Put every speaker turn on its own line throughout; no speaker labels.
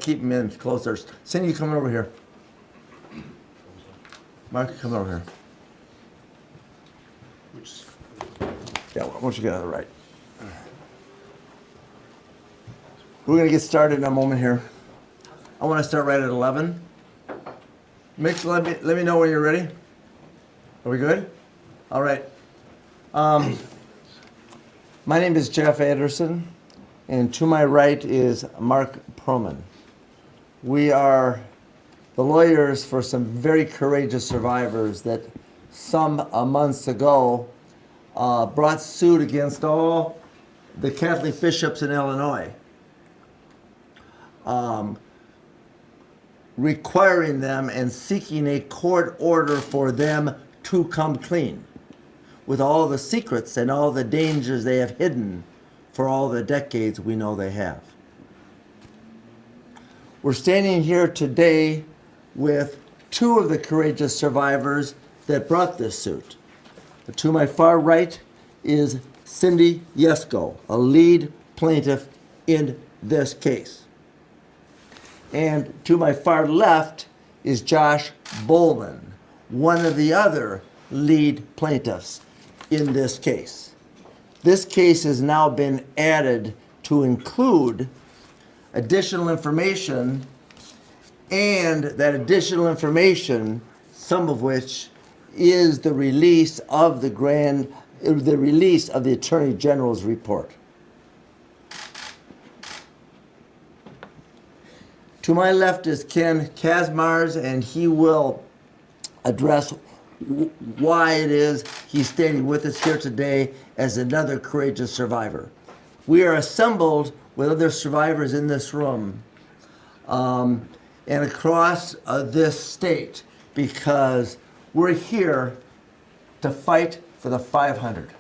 Keep them in closer. Cindy, you coming over here. Marc, come over here. Yeah, why don't you get on the right? We're going to get started in a moment here. I want to start right at 11. Mitch, let me know when you're ready. Are we good? All right. My name is Jeff Anderson, and to my right is Marc Pearlman. We are the lawyers for some very courageous survivors that some months ago brought suit against all the Catholic bishops in Illinois, requiring them and seeking a court order for them to come clean with all the secrets and all the dangers they have hidden for all the decades we know they have. We're standing here today with two of the courageous survivors that brought this suit. To my far right is Cindy Yesko, a lead plaintiff in this case. And to my far left is Josh Bowman, one of the other lead plaintiffs in this case. This case has now been added to include additional information, and that additional information, some of which is the release of the Attorney General's report. To my left is Ken Kasmars, and he will address why it is he's standing with us here today as another courageous survivor. We are assembled with other survivors in this room and across this state because we're here to fight for the 500.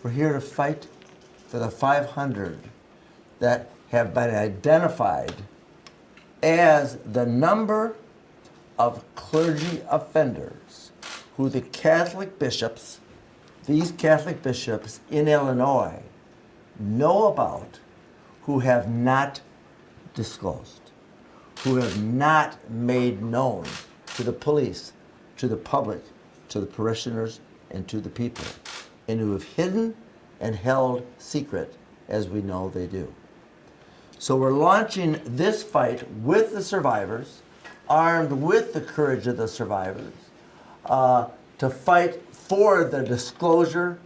We're here to fight for the 500 that have been identified as the number of clergy offenders who the Catholic bishops, these Catholic bishops in Illinois, know about, who have not disclosed, who have not made known to the police, to the public, to the parishioners, and to the people, and who have hidden and held secret as we know they do. So we're launching this fight with the survivors, armed with the courage of the survivors, to fight for the disclosure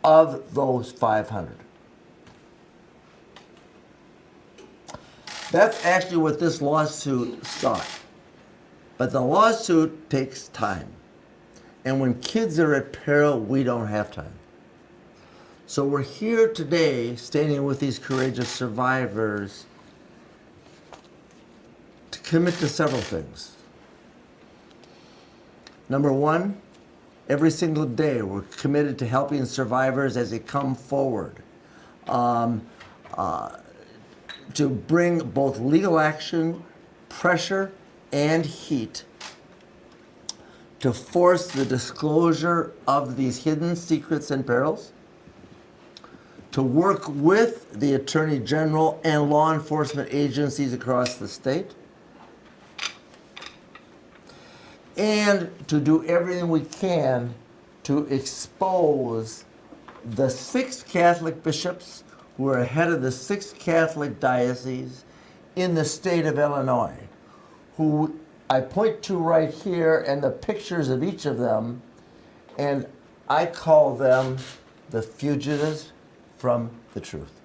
of those 500. That's actually what this lawsuit sought. But the lawsuit takes time. And when kids are at peril, we don't have time. So we're here today, standing with these courageous survivors, to commit to several things. Number one, every single day we're committed to helping survivors as they come forward. To bring both legal action, pressure, and heat to force the disclosure of these hidden secrets and perils, to work with the Attorney General and law enforcement agencies across the state, and to do everything we can to expose the 6 Catholic bishops who are head of the 6 Catholic dioceses in the state of Illinois, who I point to right here and the pictures of each of them, and I call them the fugitives from the truth.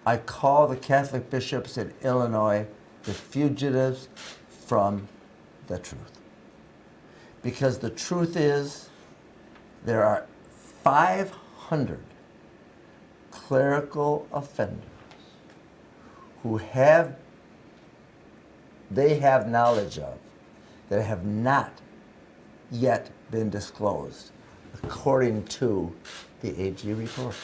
I call the Catholic bishops in Illinois the fugitives from the truth. Because the truth is, there are 500 clerical offenders who they have knowledge of that have not yet been disclosed, according to the AG report.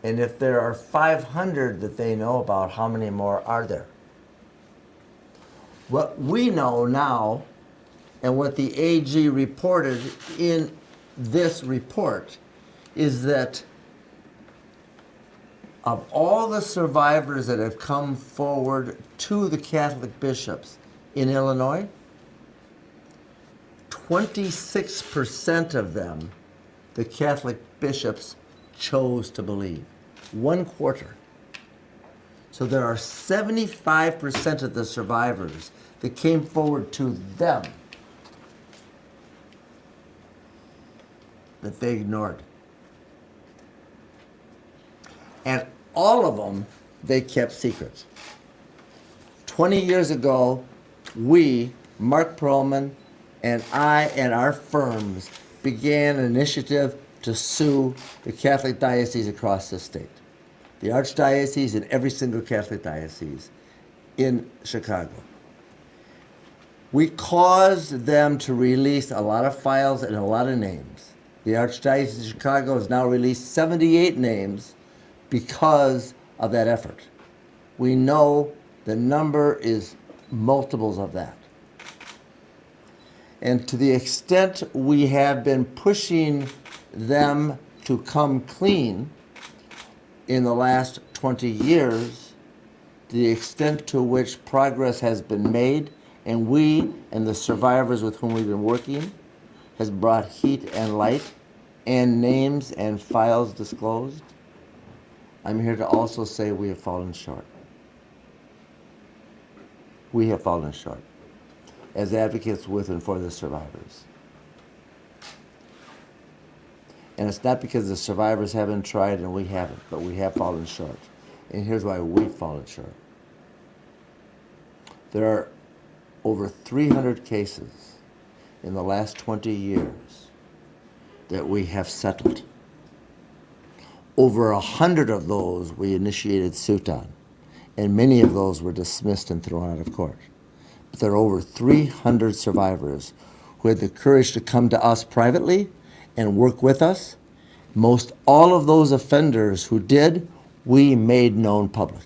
And if there are 500 that they know about, how many more are there? What we know now, and what the AG reported in this report, is that Of all the survivors that have come forward to the Catholic bishops in Illinois, 26% of them, the Catholic bishops chose to believe. 1/4. So there are 75% of the survivors that came forward to them that they ignored. And all of them, they kept secret. 20 years ago, we, Marc Pearlman, and I and our firms began an initiative to sue the Catholic diocese across the state. The Archdiocese and every single Catholic diocese in Chicago. We caused them to release a lot of files and a lot of names. The Archdiocese of Chicago has now released 78 names because of that effort. We know the number is multiples of that. And to the extent we have been pushing them to come clean in the last 20 years, the extent to which progress has been made, and we and the survivors with whom we've been working has brought heat and light and names and files disclosed, I'm here to also say we have fallen short. We have fallen short as advocates with and for the survivors. And it's not because the survivors haven't tried and we haven't, but we have fallen short. And here's why we've fallen short. There are over 300 cases in the last 20 years that we have settled. Over 100 of those we initiated suit on, and many of those were dismissed and thrown out of court. But there are over 300 survivors who had the courage to come to us privately and work with us. Most all of those offenders who did, we made known public,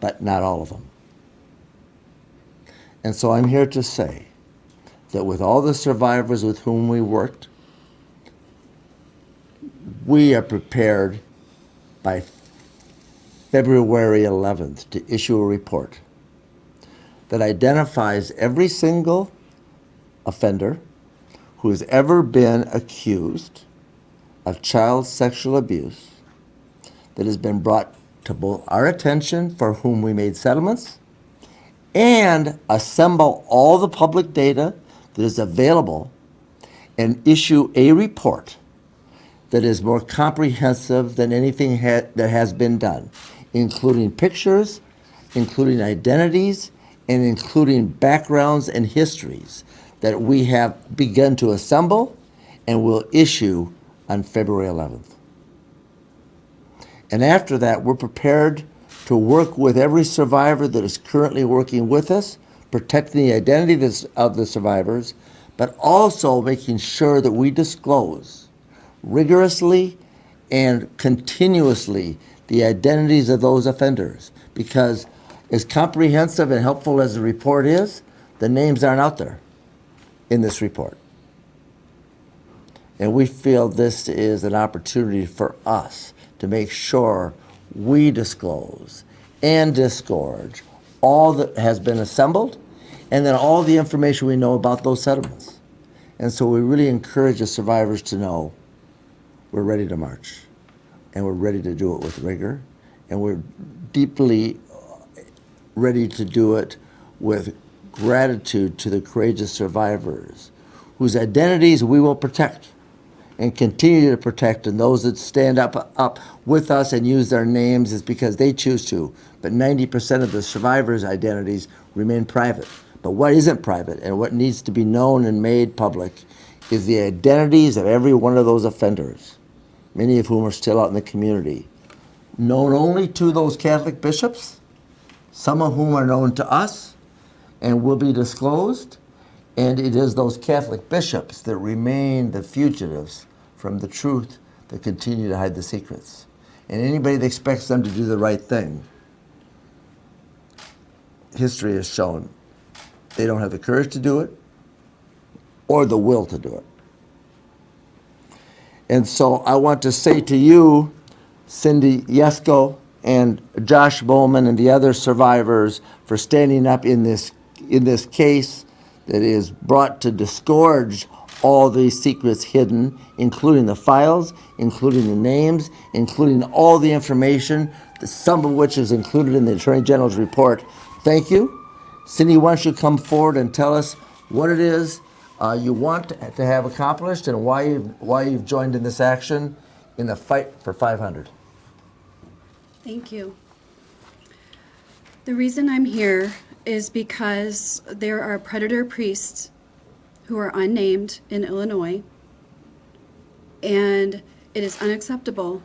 but not all of them. And so I'm here to say that with all the survivors with whom we worked, we are prepared by February 11th to issue a report that identifies every single offender who has ever been accused of child sexual abuse that has been brought to both our attention, for whom we made settlements, and assemble all the public data that is available and issue a report that is more comprehensive than anything that has been done, including pictures, including identities, and including backgrounds and histories that we have begun to assemble and will issue on February 11th. And after that, we're prepared to work with every survivor that is currently working with us, protecting the identity of the survivors, but also making sure that we disclose rigorously and continuously the identities of those offenders. Because as comprehensive and helpful as the report is, the names aren't out there in this report. And we feel this is an opportunity for us to make sure we disclose and disgorge all that has been assembled, and then all the information we know about those settlements. And so we really encourage the survivors to know we're ready to march, and we're ready to do it with rigor, and we're deeply ready to do it with gratitude to the courageous survivors whose identities we will protect and continue to protect, and those that stand up with us and use their names is because they choose to. But 90% of the survivors' identities remain private. But what isn't private and what needs to be known and made public is the identities of every one of those offenders, many of whom are still out in the community, known only to those Catholic bishops, some of whom are known to us and will be disclosed. And it is those Catholic bishops that remain the fugitives from the truth that continue to hide the secrets. And anybody that expects them to do the right thing, history has shown they don't have the courage to do it or the will to do it. And so I want to say to you, Cindy Yesko and Josh Bowman and the other survivors for standing up in this case that is brought to disgorge all these secrets hidden, including the files, including the names, including all the information, some of which is included in the Attorney General's report. Thank you. Cindy, why don't you come forward and tell us what it is you want to have accomplished and why you've joined in this action in the fight for 500.
Thank you. The reason I'm here is because there are predator priests who are unnamed in Illinois, and it is unacceptable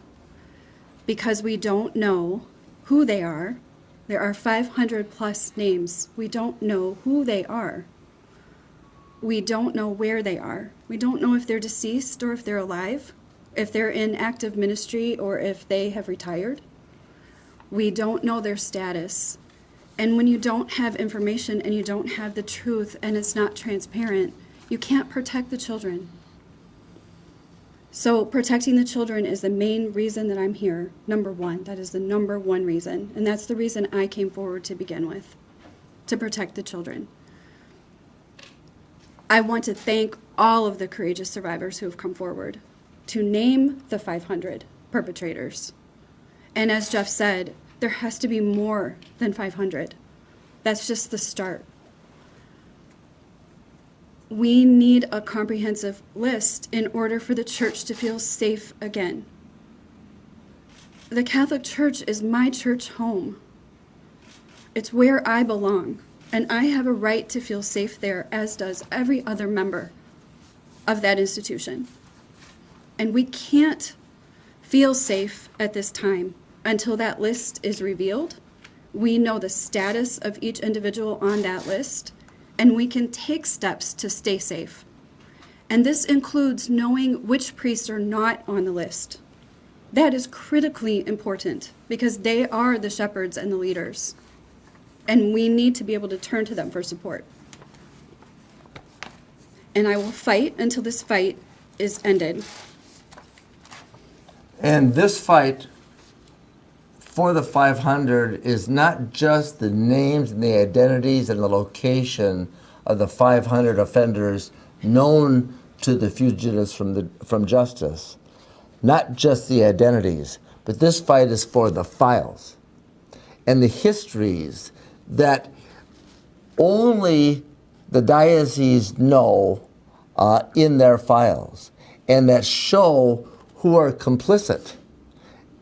because we don't know who they are. There are 500 plus names. We don't know who they are. We don't know where they are. We don't know if they're deceased or if they're alive, if they're in active ministry or if they have retired. We don't know their status. And when you don't have information and you don't have the truth and it's not transparent, you can't protect the children. So protecting the children is the main reason that I'm here, number one. That is the number one reason. And that's the reason I came forward to begin with, to protect the children. I want to thank all of the courageous survivors who have come forward to name the 500 perpetrators. And as Jeff said, there has to be more than 500. That's just the start. We need a comprehensive list in order for the church to feel safe again. The Catholic Church is my church home. It's where I belong, and I have a right to feel safe there, as does every other member of that institution. And we can't feel safe at this time until that list is revealed. We know the status of each individual on that list, and we can take steps to stay safe. And this includes knowing which priests are not on the list. That is critically important because they are the shepherds and the leaders, and we need to be able to turn to them for support. And I will fight until this fight is ended.
And this fight for the 500 is not just the names and the identities and the location of the 500 offenders known to the fugitives from justice, not just the identities, but this fight is for the files and the histories that only the dioceses know in their files, and that show who are complicit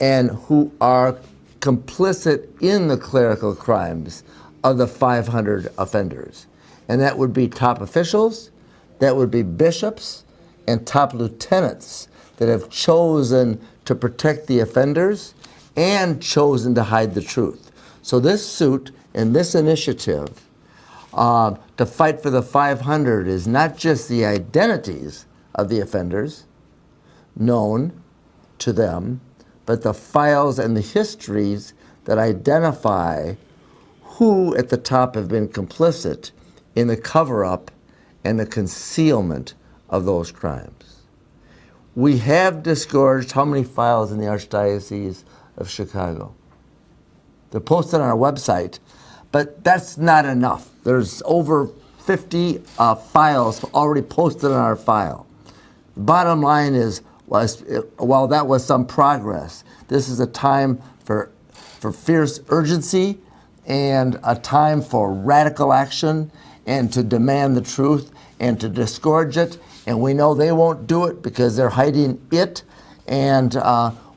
and who are complicit in the clerical crimes of the 500 offenders. And that would be top officials, that would be bishops, and top lieutenants that have chosen to protect the offenders and chosen to hide the truth. So this suit and this initiative to fight for the 500 is not just the identities of the offenders known to them, but the files and the histories that identify who at the top have been complicit in the cover-up and the concealment of those crimes. We have disgorged how many files in the Archdiocese of Chicago? They're posted on our website, but that's not enough. There's over 50 files already posted on our file. The bottom line is, while that was some progress, this is a time for fierce urgency and a time for radical action and to demand the truth and to disgorge it. And we know they won't do it because they're hiding it. And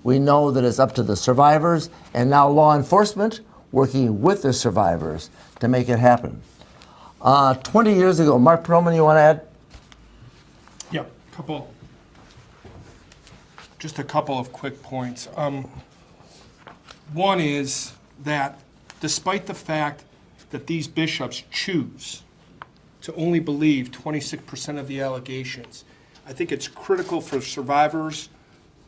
we know that it's up to the survivors and now law enforcement working with the survivors to make it happen. 20 years ago, Marc Pearlman, you want to add?
Yeah, just a couple of quick points. One is that despite the fact that these bishops choose to only believe 26% of the allegations, I think it's critical for survivors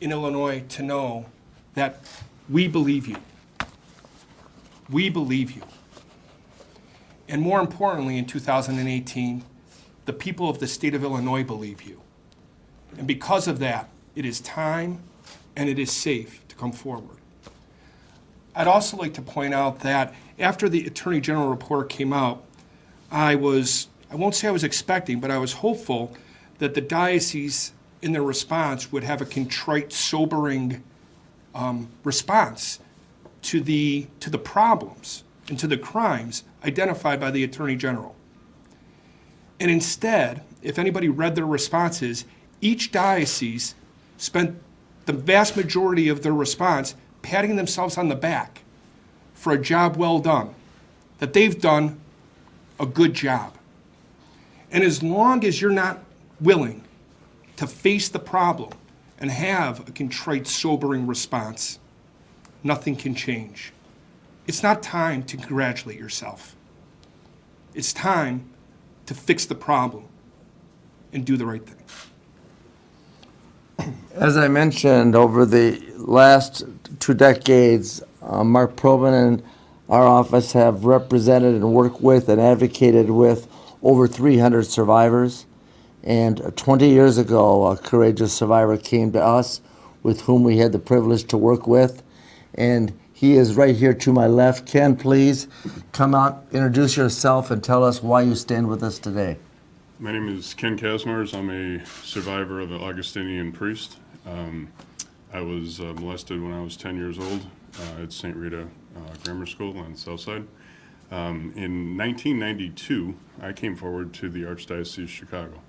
in Illinois to know that we believe you. We believe you. And more importantly, in 2018, the people of the state of Illinois believe you. And because of that, it is time and it is safe to come forward. I'd also like to point out that after the Attorney General report came out, I won't say I was expecting, but I was hopeful that the diocese in their response would have a contrite, sobering response to the problems and to the crimes identified by the Attorney General. And instead, if anybody read their responses, each diocese spent the vast majority of their response patting themselves on the back for a job well done, that they've done a good job. And as long as you're not willing to face the problem and have a contrite, sobering response, nothing can change. It's not time to congratulate yourself. It's time to fix the problem and do the right thing.
As I mentioned, over the last 2 decades, Marc Pearlman and our office have represented and worked with and advocated with over 300 survivors. And 20 years ago, a courageous survivor came to us with whom we had the privilege to work with. And he is right here to my left. Ken, please come out, introduce yourself, and tell us why you stand with us today.
My name is Ken Kasmars. I'm a survivor of an Augustinian priest. I was molested when I was 10 years old at St. Rita Grammar School on the South Side. In 1992, I came forward to the Archdiocese of Chicago.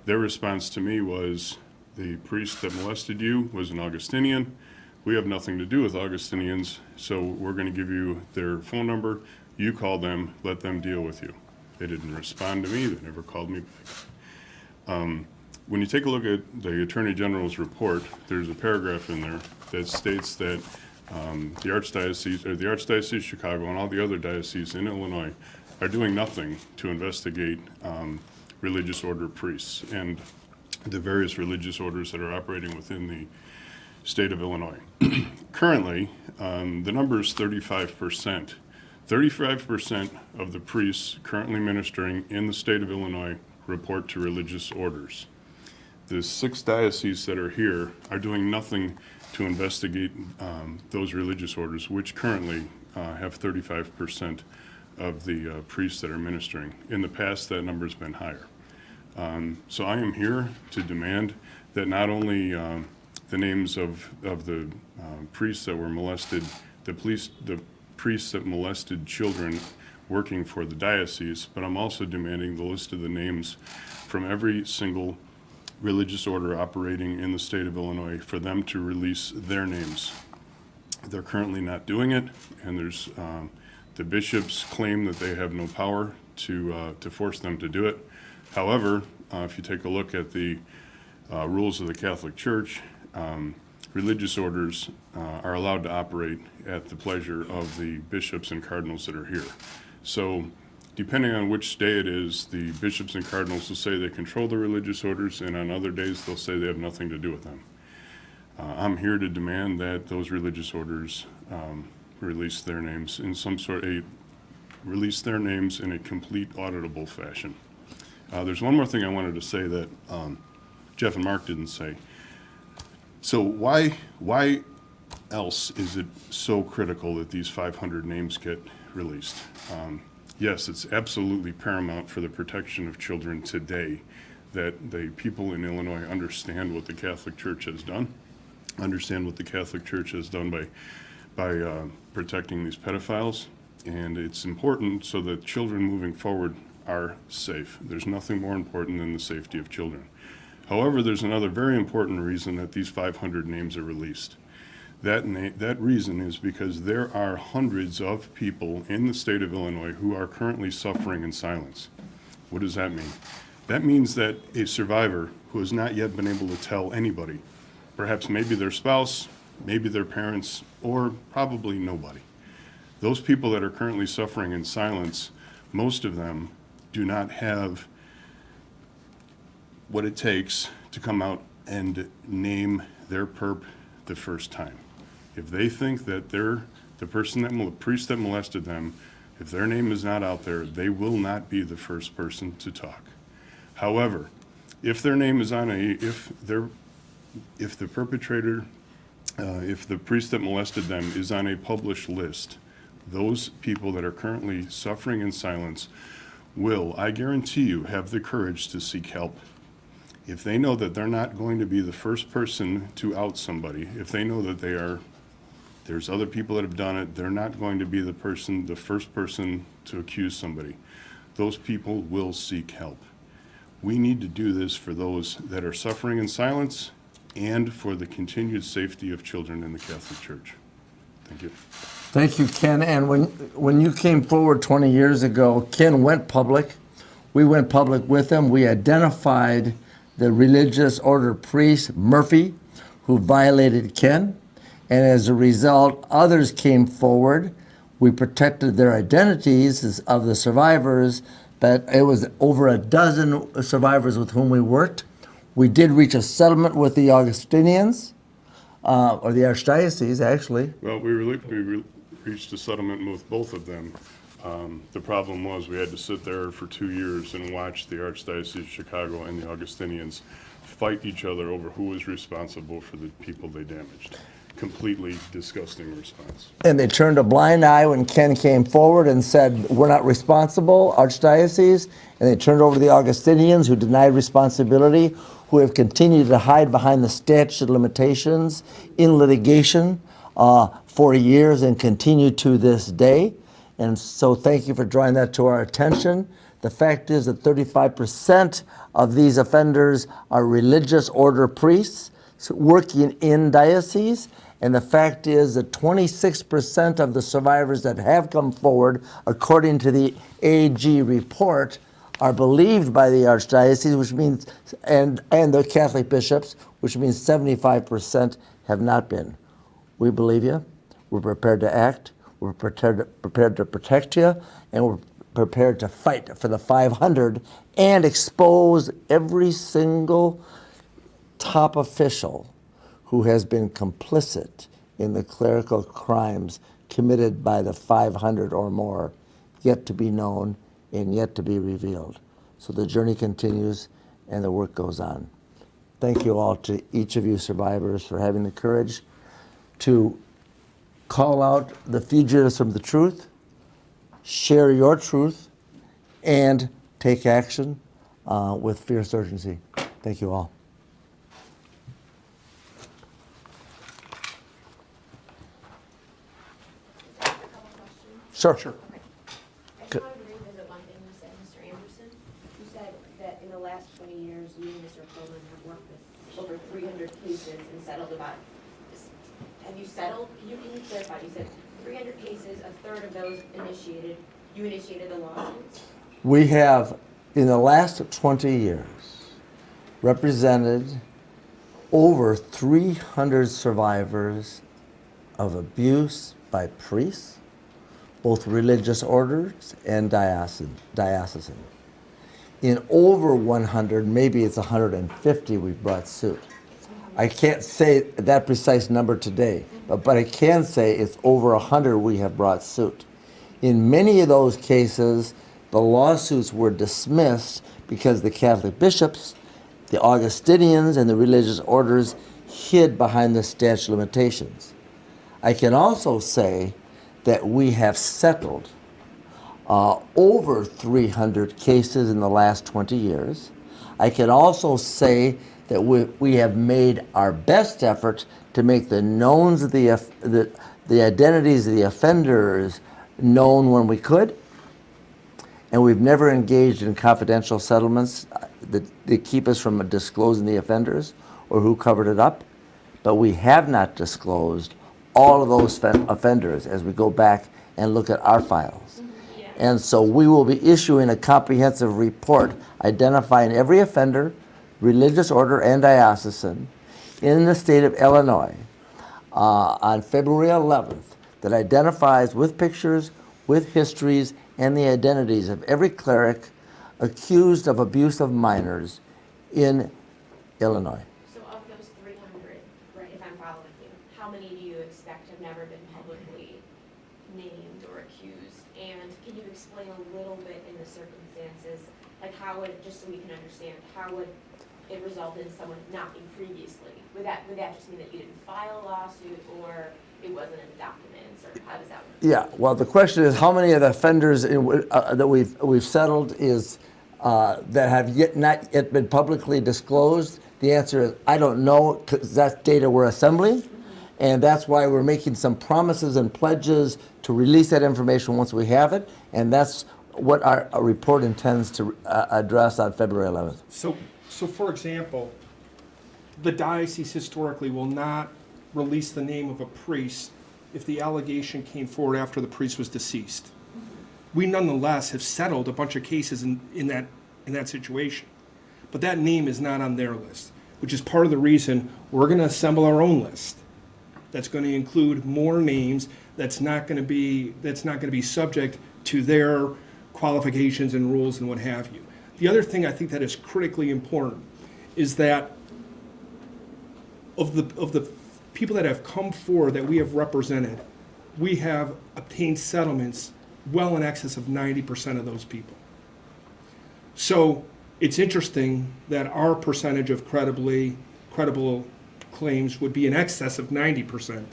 Their response to me was, the priest that molested you was an Augustinian. We have nothing to do with Augustinians, so we're going to give you their phone number. You call them, let them deal with you. They didn't respond to me. They never called me back. When you take a look at the Attorney General's report, there's a paragraph in there that states that the Archdiocese of Chicago and all the other dioceses in Illinois are doing nothing to investigate religious order priests and the various religious orders that are operating within the state of Illinois. Currently, the number is 35%. 35% of the priests currently ministering in the state of Illinois report to religious orders. The 6 dioceses that are here are doing nothing to investigate those religious orders, which currently have 35% of the priests that are ministering. In the past, that number's been higher. So I am here to demand that not only the names of the priests that were molested, the priests that molested children working for the diocese, but I'm also demanding the list of the names from every single religious order operating in the state of Illinois for them to release their names. They're currently not doing it, and there's the bishops claim that they have no power to force them to do it. However, if you take a look at the rules of the Catholic Church, religious orders are allowed to operate at the pleasure of the bishops and cardinals that are here. So depending on which day it is, the bishops and cardinals will say they control the religious orders, and on other days they'll say they have nothing to do with them. I'm here to demand that those religious orders release their names in release their names in a complete auditable fashion. There's one more thing I wanted to say that Jeff and Marc didn't say. So why else is it so critical that these 500 names get released? Yes, it's absolutely paramount for the protection of children today that the people in Illinois understand what the Catholic Church has done, understand what the Catholic Church has done by protecting these pedophiles, and it's important so that children moving forward are safe. There's nothing more important than the safety of children. However, there's another very important reason that these 500 names are released. That reason is because there are hundreds of people in the state of Illinois who are currently suffering in silence. What does that mean? That means that a survivor who has not yet been able to tell anybody, perhaps maybe their spouse, maybe their parents, or probably nobody. Those people that are currently suffering in silence, most of them do not have what it takes to come out and name their perp the first time. If they think that they're the priest that molested them, if their name is not out there, they will not be the first person to talk. However, if their name is on if the perpetrator if the priest that molested them is on a published list, those people that are currently suffering in silence will, I guarantee you, have the courage to seek help. If they know that they're not going to be the first person to out somebody, if they know that there's other people that have done it, they're not going to be the first person to accuse somebody. Those people will seek help. We need to do this for those that are suffering in silence and for the continued safety of children in the Catholic Church. Thank you.
Thank you, Ken. And when you came forward 20 years ago, Ken went public. We went public with him. We identified the religious order priest, Murphy, who violated Ken. And as a result, others came forward. We protected their identities of the survivors, but it was over a dozen survivors with whom we worked. We did reach a settlement with the Augustinians, or the Archdiocese, actually.
Well, we reached a settlement with both of them. The problem was we had to sit there for 2 years and watch the Archdiocese of Chicago and the Augustinians fight each other over who was responsible for the people they damaged. Completely disgusting response.
And they turned a blind eye when Ken came forward and said, we're not responsible, Archdiocese. And they turned over to the Augustinians, who denied responsibility, who have continued to hide behind the statute of limitations in litigation for years and continue to this day. And so thank you for drawing that to our attention. The fact is that 35% of these offenders are religious order priests working in dioceses. And the fact is that 26% of the survivors that have come forward, according to the AG report, are believed by the Archdiocese, which means, and the Catholic bishops, which means 75% have not been. We believe you. We're prepared to act. We're prepared to protect you, and we're prepared to fight for the 500 and expose every single top official who has been complicit in the clerical crimes committed by the 500 or more, yet to be known and yet to be revealed. So the journey continues and the work goes on. Thank you all, to each of you survivors, for having the courage to call out the fugitives from the truth, share your truth, and take action with fierce urgency. Thank you all. Sure.
Sure.
I just wanted to revisit one thing you said, Mr. Anderson. You said that in the last 20 years, you and Mr. Pearlman have worked with over 300 cases and settled about, have you settled? Can you clarify? You said 300 cases, a third of those you initiated the lawsuits?
We have, in the last 20 years, represented over 300 survivors of abuse by priests, both religious orders and diocesan. In over 100, maybe it's 150, we've brought suit. I can't say that precise number today, but I can say it's over 100 we have brought suit. In many of those cases, the lawsuits were dismissed because the Catholic bishops, the Augustinians, and the religious orders hid behind the statute of limitations. I can also say that we have settled over 300 cases in the last 20 years. I can also say that we have made our best effort to make the knowns of the identities of the offenders known when we could, and we've never engaged in confidential settlements that keep us from disclosing the offenders or who covered it up, but we have not disclosed all of those offenders as we go back and look at our files.
Yeah.
And so we will be issuing a comprehensive report identifying every offender, religious order and diocesan, in the state of Illinois on February 11th that identifies with pictures, with histories, and the identities of every cleric accused of abuse of minors in Illinois.
So of those 300, right, if I'm following you, how many do you expect have never been publicly named or accused? And can you explain a little bit in the circumstances, like how would, just so we can understand, how would it resulted in someone not being previously, would that just mean that you didn't file a lawsuit, or it wasn't in the documents, or how does that work?
Yeah, well, the question is how many of the offenders that we've settled is that have not yet been publicly disclosed? The answer is I don't know, because that's data we're assembling, and that's why we're making some promises and pledges to release that information once we have it, and that's what our report intends to address on February 11th.
So for example, the diocese historically will not release the name of a priest if the allegation came forward after the priest was deceased. We nonetheless have settled a bunch of cases in that situation. But that name is not on their list, which is part of the reason we're going to assemble our own list. That's going to include more names. That's not going to be subject to their qualifications and rules and what have you. The other thing I think that is critically important is that of the people that have come forward that we have represented, we have obtained settlements well in excess of 90% of those people. So it's interesting that our percentage of credible claims would be in excess of 90%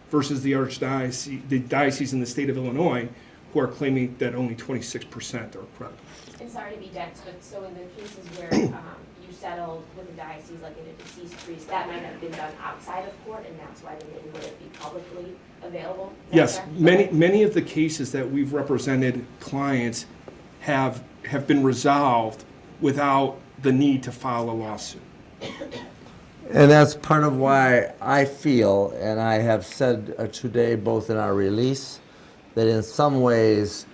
versus the diocese in the state of Illinois, who are claiming that only 26% are credible.
And sorry to be dense, but so in the cases where you settled with the diocese, like in a deceased priest, that might have been done outside of court, and that's why the name wouldn't be publicly available? Is that
Yes,
correct?
many of the cases that we've represented clients have been resolved without the need to file a lawsuit.
And that's part of why I feel, and I have said today, both in our release, that in some ways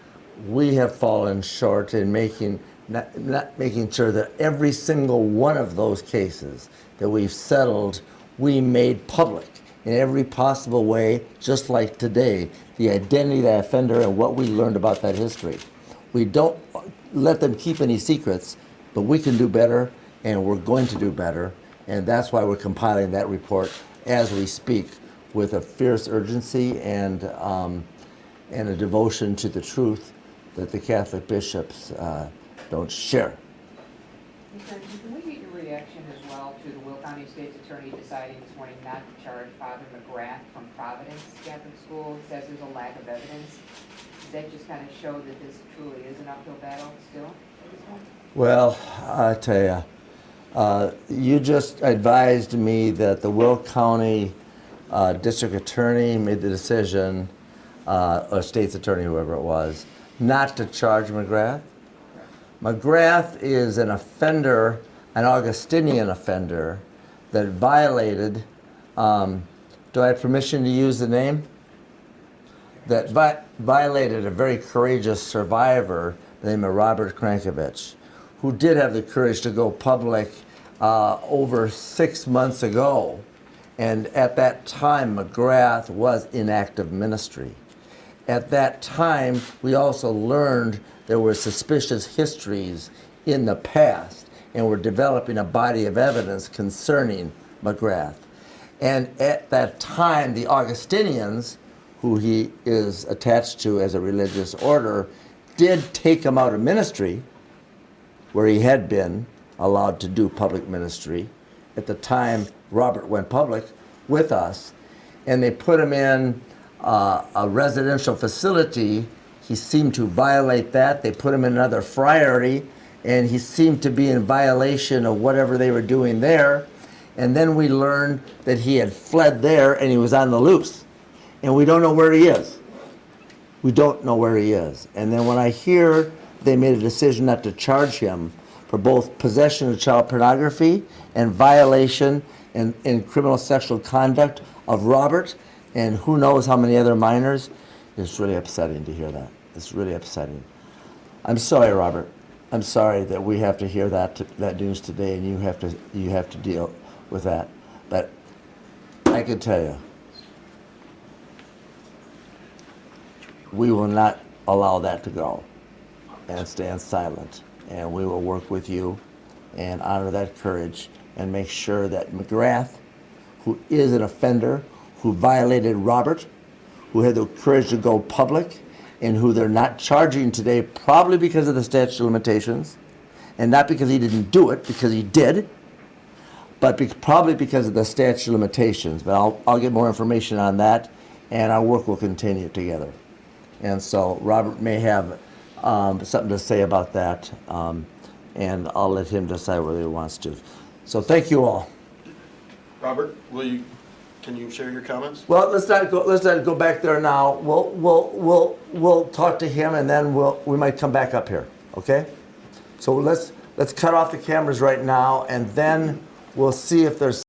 we have fallen short in not making sure that every single one of those cases that we've settled, we made public in every possible way, just like today, the identity of the offender and what we learned about that history. We don't let them keep any secrets, but we can do better, and we're going to do better, and that's why we're compiling that report as we speak with a fierce urgency and a devotion to the truth that the Catholic bishops don't share.
Can we get your reaction as well to the Will County State's Attorney deciding this morning not to charge Father McGrath from Providence Catholic School? It says there's a lack of evidence. Does that just kind of show that this truly is an uphill battle still at this point?
Well, I tell you, you just advised me that the Will County District Attorney made the decision, or State's Attorney, whoever it was, not to charge McGrath. McGrath is an offender, an Augustinian offender, that violated, do I have permission to use the name? That violated a very courageous survivor named Robert Krankovich, who did have the courage to go public over 6 months ago. And at that time, McGrath was in active ministry. At that time, we also learned there were suspicious histories in the past, and we're developing a body of evidence concerning McGrath. And at that time, the Augustinians, who he is attached to as a religious order, did take him out of ministry, where he had been allowed to do public ministry. At the time, Robert went public with us, and they put him in a residential facility. He seemed to violate that. They put him in another friary, and he seemed to be in violation of whatever they were doing there. And then we learned that he had fled there and he was on the loose. And we don't know where he is. We don't know where he is. And then when I hear they made a decision not to charge him for both possession of child pornography and violation and criminal sexual conduct of Robert and who knows how many other minors, it's really upsetting to hear that. It's really upsetting. I'm sorry, Robert. I'm sorry that we have to hear that news today, and you have to deal with that. But I can tell you, we will not allow that to go and stand silent. And we will work with you and honor that courage and make sure that McGrath, who is an offender, who violated Robert, who had the courage to go public, and who they're not charging today, probably because of the statute of limitations, and not because he didn't do it, because he did, but probably because of the statute of limitations. But I'll get more information on that, and our work will continue together. And so Robert may have something to say about that, and I'll let him decide whether he wants to. So thank you all.
Robert, can you share your comments?
Well, let's not go back there now. We'll talk to him, and then we might come back up here. Okay? So let's cut off the cameras right now, and then we'll see if there's